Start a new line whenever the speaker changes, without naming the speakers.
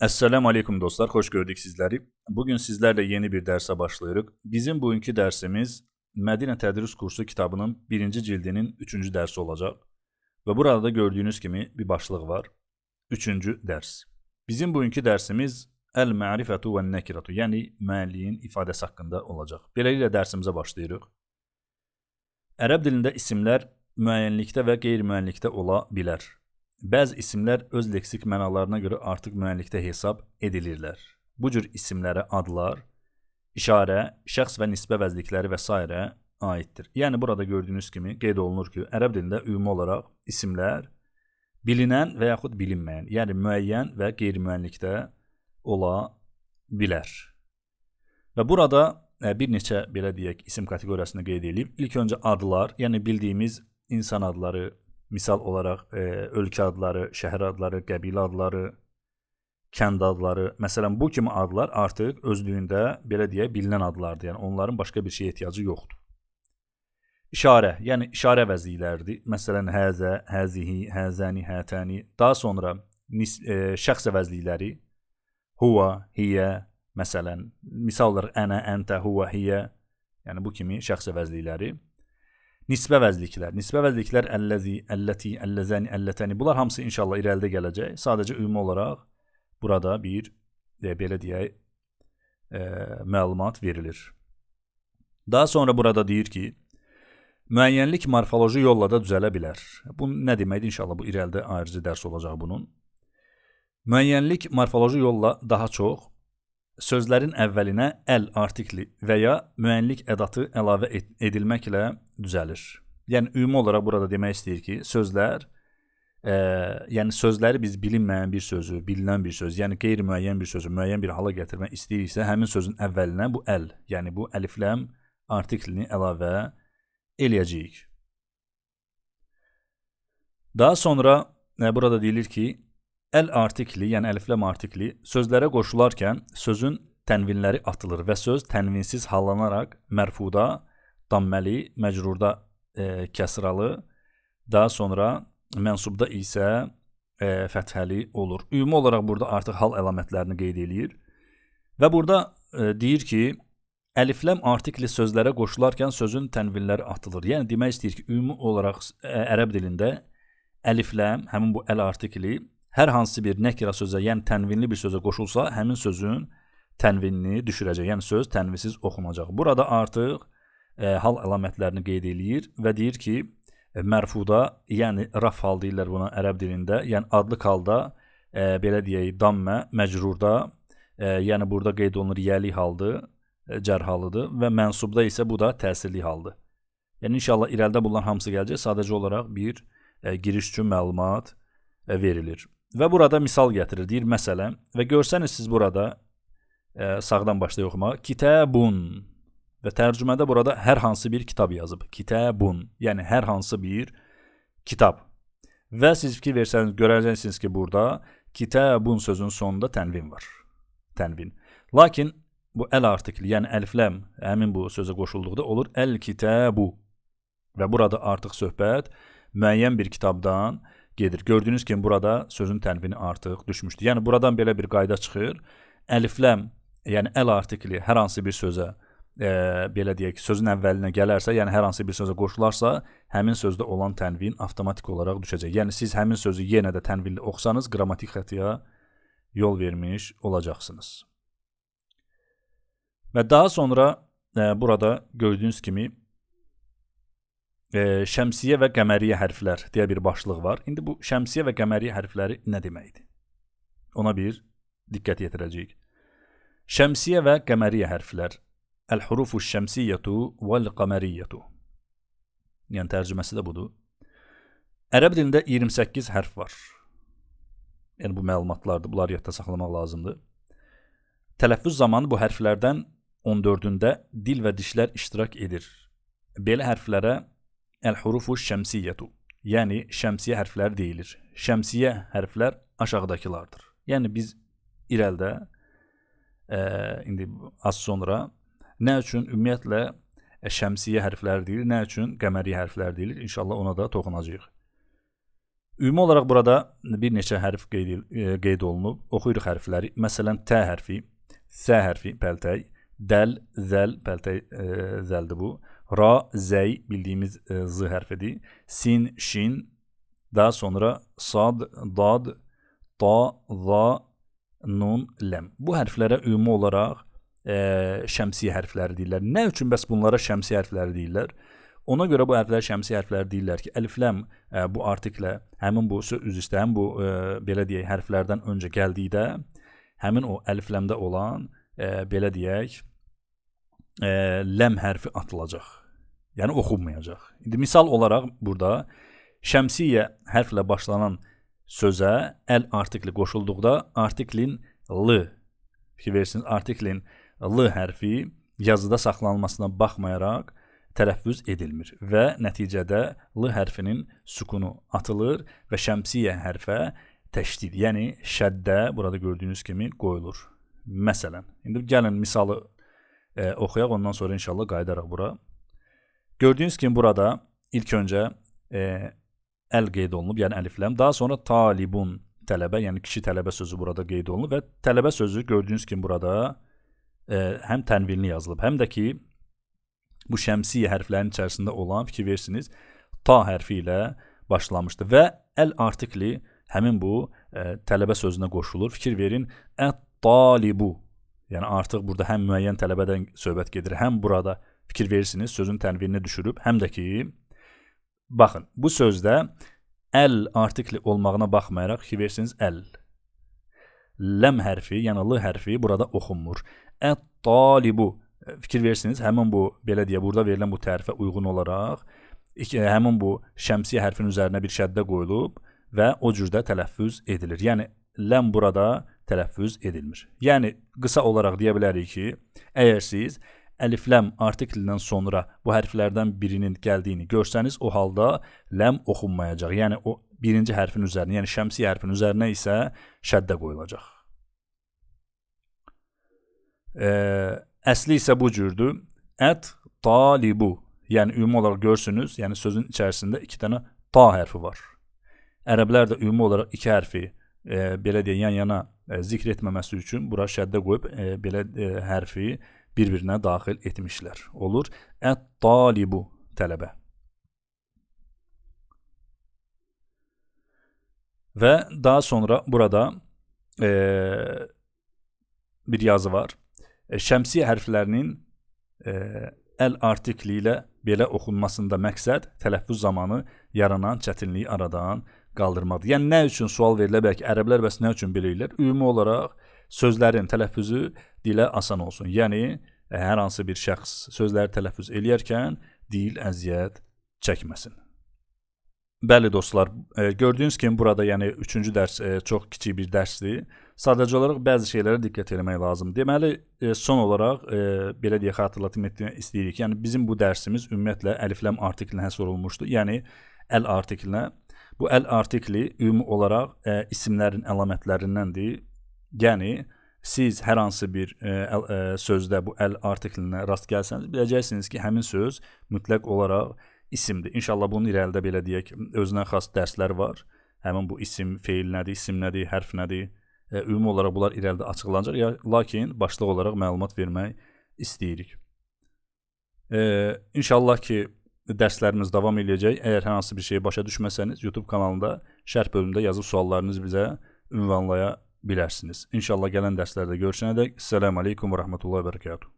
Esselamu Aleyküm dostlar, hoş gördük sizleri. Bugün sizlerle yeni bir derse başlayırıq. Bizim bugünkü dersimiz Medine Tədris Kursu kitabının 1. cildinin 3. dersi olacaq. Ve burada da gördüğünüz gibi bir başlık var. 3. ders. Bizim bugünkü dersimiz El-Ma'rifetu ve Nekiratu, yani müəlliyin ifadəsi haqqında olacaq. Beləliklə dersimizə başlayırıq. Ərəb dilində isimlər müəyyənlikdə və qeyri-müəyyənlikdə ola bilər. Bəzi isimlər öz leksik mənalarına görə artıq müəyyənlikdə hesab edilirlər. Bu cür isimlərə adlar, işarə, şəxs və nisbə vəzlikləri və s. aiddir. Yəni burada gördüyünüz kimi qeyd olunur ki, ərəb dilində ümumi olaraq isimlər bilinən və yaxud bilinməyən, yəni müəyyən və qeyri-müəyyənlikdə ola bilər. Və burada bir neçə belə deyək isim kateqoriyasını qeyd edib. İlk öncə adlar, yəni bildiyimiz insan adları, misal olaraq ölkə adları, şəhər adları, qəbilə adları, kənd adları. Məsələn, bu kimi adlar artıq özlüyündə belə deyə bilinən adlardır. Yəni onların başqa bir şeyə ehtiyacı yoxdur. İşarə, yəni işarə vəzlikləridir. Məsələn, həzə, həzihi, həzəni, hətəni. Daha sonra şəxs vəzlikləri huva, hiyə, məsələn, misal olaraq ənə, əntə, huva, hiyə. Yəni bu kimi şəxs vəzlikləri. Nisbə vəzliklər əlləzi, əlləti, əlləzəni, əlləttəni. Bunlar hamısı inşallah irəlidə gələcək. Sadəcə ümumi olaraq burada bir belə deyək məlumat verilir. Daha sonra burada deyir ki, müəyyənlik morfoloji yolla da düzələ bilər. Bu nə deməkdir? İnşallah bu irəlidə ayrıcı dərs olacaq bunun. Müəyyənlik morfoloji yolla daha çox sözlərin əvvəlinə əl artikli və ya müəyyənlik ədatı əlavə edilməklə düzəlir. Yəni ümumi olaraq burada demək istəyir ki, sözlər, yəni sözləri biz bilinməyən bir sözü, bilinən bir söz, yəni qeyri-müəyyən bir sözü müəyyən bir hala gətirmək istəyirsə, həmin sözün əvvəlinə bu əl, yəni bu əlifləm artiklini əlavə eləyəcəyik. Daha sonra burada deyilir ki, əl artikli, yəni əlifləm artikli sözlərə qoşularkən sözün tənvinləri atılır və söz tənvinsiz hallanaraq mərfuda, damməli, məcrurda kəsralı, daha sonra mənsubda isə fəthəli olur. Ümumi olaraq burada artıq hal əlamətlərini qeyd eləyir. Və burada deyir ki, əlifləm artikli sözlərə qoşularkən sözün tənvinləri atılır. Yəni demək istəyir ki, ümumi olaraq ərəb dilində əlifləm, həmin bu əl artikli hər hansı bir nəkira sözə, yəni tənvinli bir sözə qoşulsa, həmin sözün tənvinini düşürəcək. Yəni söz tənvinsiz oxunacaq. Burada artıq hal əlamətlərini qeyd eləyir və deyir ki, mərfuda, yəni raf hal deyirlər buna ərəb dilində, yəni adlıq halda belə deyək dammə, məcrurda, yəni burada qeyd olunur yəli haldır, cər halıdır və mənsubda isə bu da təsirli haldır. Yəni inşallah irəlidə bunlar hamısı gələcək. Sadəcə olaraq bir giriş üçün məlumat verilir. Və burada misal gətirir, deyir məsələn, və görsəniz siz burada sağdan başlayaq oxumağa, kitabun və tərcümədə burada hər hansı bir kitab yazıb, kitabun, yəni hər hansı bir kitab. Və siz fikir versəniz, görəcəksiniz ki, burada kitabun sözün sonunda tənvin var, tənvin. Lakin bu əl artikli, yəni əlifləm, həmin bu sözə qoşulduqda olur əl-kitabu və burada artıq söhbət müəyyən bir kitabdan gedir. Gördüyünüz kimi burada sözün tənvini artıq düşmüşdür. Yəni buradan belə bir qayda çıxır. Əlifləm, yəni əl artikli hər hansı bir sözə belə deyək, sözün əvvəlinə gələrsə, yəni hər hansı bir sözə qoşularsa, həmin sözdə olan tənvin avtomatik olaraq düşəcək. Yəni siz həmin sözü yenə də tənvinli oxusanız, qrammatik xətaya yol vermiş olacaqsınız. Və daha sonra burada gördüyünüz kimi şəmsiyə və qəməriyyə hərflər deyə bir başlıq var. İndi bu şəmsiyə və qəməriyyə hərfləri nə deməkdir? Ona bir diqqət yetirəcəyik. Şəmsiyə və qəməriyyə hərflər. Əl-hurufu şəmsiyyətu vəl-qəməriyyətu. Yəni tərcüməsi də budur. Ərəb dilində 28 hərf var. Yəni bu məlumatlardır. Bunları yadda saxlamaq lazımdır. Tələffüz zamanı bu hərflərdən 14-ündə dil və dişlər iştirak edir. Belə hərflərə əl-hurufu şəmsiyyətu, yəni şəmsiyə hərfləri deyilir. Şəmsiyə hərflər aşağıdakılardır. Yəni biz irəlidə indi az sonra nə üçün ümumiyyətlə şəmsiyə hərfləri deyilir, nə üçün qəməriyyə hərfləri deyilir, inşallah ona da toxunacağıq. Ümumi olaraq burada bir neçə hərf qeyd olunub. Oxuyuruq hərfləri. Məsələn, T hərfi, S hərfi, pəltək, dəl, zəl, pəltək, zəldir bu. Ra, zəy, bildiyimiz Z hərfidir. Sin, şin, daha sonra sad, dad, ta, za, nun, ləm. Bu hərflərə ümumi olaraq şəmsiyə hərfləri deyirlər. Nə üçün bəs bunlara şəmsiyə hərfləri deyirlər? Ona görə bu hərflər şəmsiyə hərfləri deyirlər ki, əlifləm bu artiklə həmin bu həmin bu belə deyək hərflərdən öncə gəldikdə həmin o əlifləmdə olan belə deyək ləm hərfi atılacaq. Yəni oxunmayacaq. İndi misal olaraq burada şəmsiyə hərflə başlanan sözə əl artikli qoşulduqda artiklin l, fikir verirsiniz, artiklin l hərfi yazıda saxlanılmasına baxmayaraq tələffüz edilmir və nəticədə l hərfinin sükunu atılır və şəmsiyə hərfə təşdid, yəni şəddə burada gördüyünüz kimi qoyulur. Məsələn, indi gəlin misalı oxuyaq, ondan sonra inşallah qayıdaraq bura. Gördüyünüz kimi burada ilk öncə əl qeyd olunub, yəni əlifləm, daha sonra talibun, tələbə, yəni kişi tələbə sözü burada qeyd olunub və tələbə sözü gördüyünüz kimi burada həm tənvinli yazılıb, həm də ki bu şəmsiyə hərflərin içərisində olan, fikir versiniz, ta hərfi ilə başlamışdı və əl artikli həmin bu tələbə sözünə qoşulur. Fikir verin, ət-talibu, yəni artıq burada həm müəyyən tələbədən söhbət gedir, həm burada fikir verirsiniz, sözün tənvinini düşürüb, həm də ki, baxın, bu sözdə əl artikli olmağına baxmayaraq, fikir verirsiniz, əl. Ləm hərfi, yəni l hərfi burada oxunmur. Ət-talibu, fikir verirsiniz, həmin bu, belə deyə, burada verilən bu tərifə uyğun olaraq həmin bu şəmsiyə hərfinin üzərinə bir şəddə qoyulub və o cürdə tələffüz edilir. Yəni, ləm burada tələffüz edilmir. Yəni, qısa olaraq deyə bilərik ki, əgər siz əlifləm artiklindən sonra bu hərflərdən birinin gəldiyini görsəniz, o halda ləm oxunmayacaq. Yəni, o birinci hərfin üzərinə, yəni şəmsiyə hərfin üzərinə isə şəddə qoyulacaq. Əsli isə bu cürdür. Ət-talibu. Yəni, ümumi olaraq görsünüz, yəni sözün içərisində 2 dənə ta hərfi var. Ərəblər də ümumi olaraq 2 hərfi belə deyək, yan-yana zikr etməməsi üçün bura şəddə qoyub belə hərfi bir-birinə daxil etmişlər. Olur. Ət-talibu, tələbə. Və daha sonra burada bir yazı var. Şəmsiyə hərflərinin əl artikli ilə belə oxunmasında məqsəd tələffüz zamanı yaranan çətinliyi aradan qaldırmaqdır. Yəni, nə üçün sual verilə bilər ki, ərəblər bəs nə üçün belə edirlər? Ümumi olaraq sözlərin tələffüzü dilə asan olsun. Yəni, hər hansı bir şəxs sözləri tələffüz eləyərkən dil əziyyət çəkməsin. Bəli dostlar, gördüyünüz kimi burada yəni 3-cü dərs çox kiçik bir dərsdir. Sadəcə olaraq bəzi şeylərə diqqət etmək lazımdır. Deməli, son olaraq belə deyək, xatırlatma etmək istəyirik. Yəni bizim bu dərsimiz ümumiyyətlə əlifləm artiklinə həsr olunmuşdur. Yəni əl artiklinə. Bu əl artikli ümumi olaraq isimlərin əlamətlərindəndir. Yəni siz hər hansı bir sözdə bu əl artiklinə rast gəlsəniz, biləcəksiniz ki, həmin söz mütləq olaraq isimdir. İnşallah bunun irəlidə belə deyək, özünə xas dərslər var. Həmin bu isim, feil nədir, isim nədir, hərf nədir? Ümumi olaraq bunlar irəlidə açıqlanacaq. Lakin başlıq olaraq məlumat vermək istəyirik. İnşallah ki, dərslərimiz davam edəcək. Əgər hər hansı bir şeyi başa düşməsəniz, YouTube kanalında şərh bölümündə yazıb suallarınızı bizə ünvanlaya bilərsiniz. İnşallah gələn dərslərdə görüşənədək. Esselamu aleykum və rəhmətullahi və bərəkatuhu.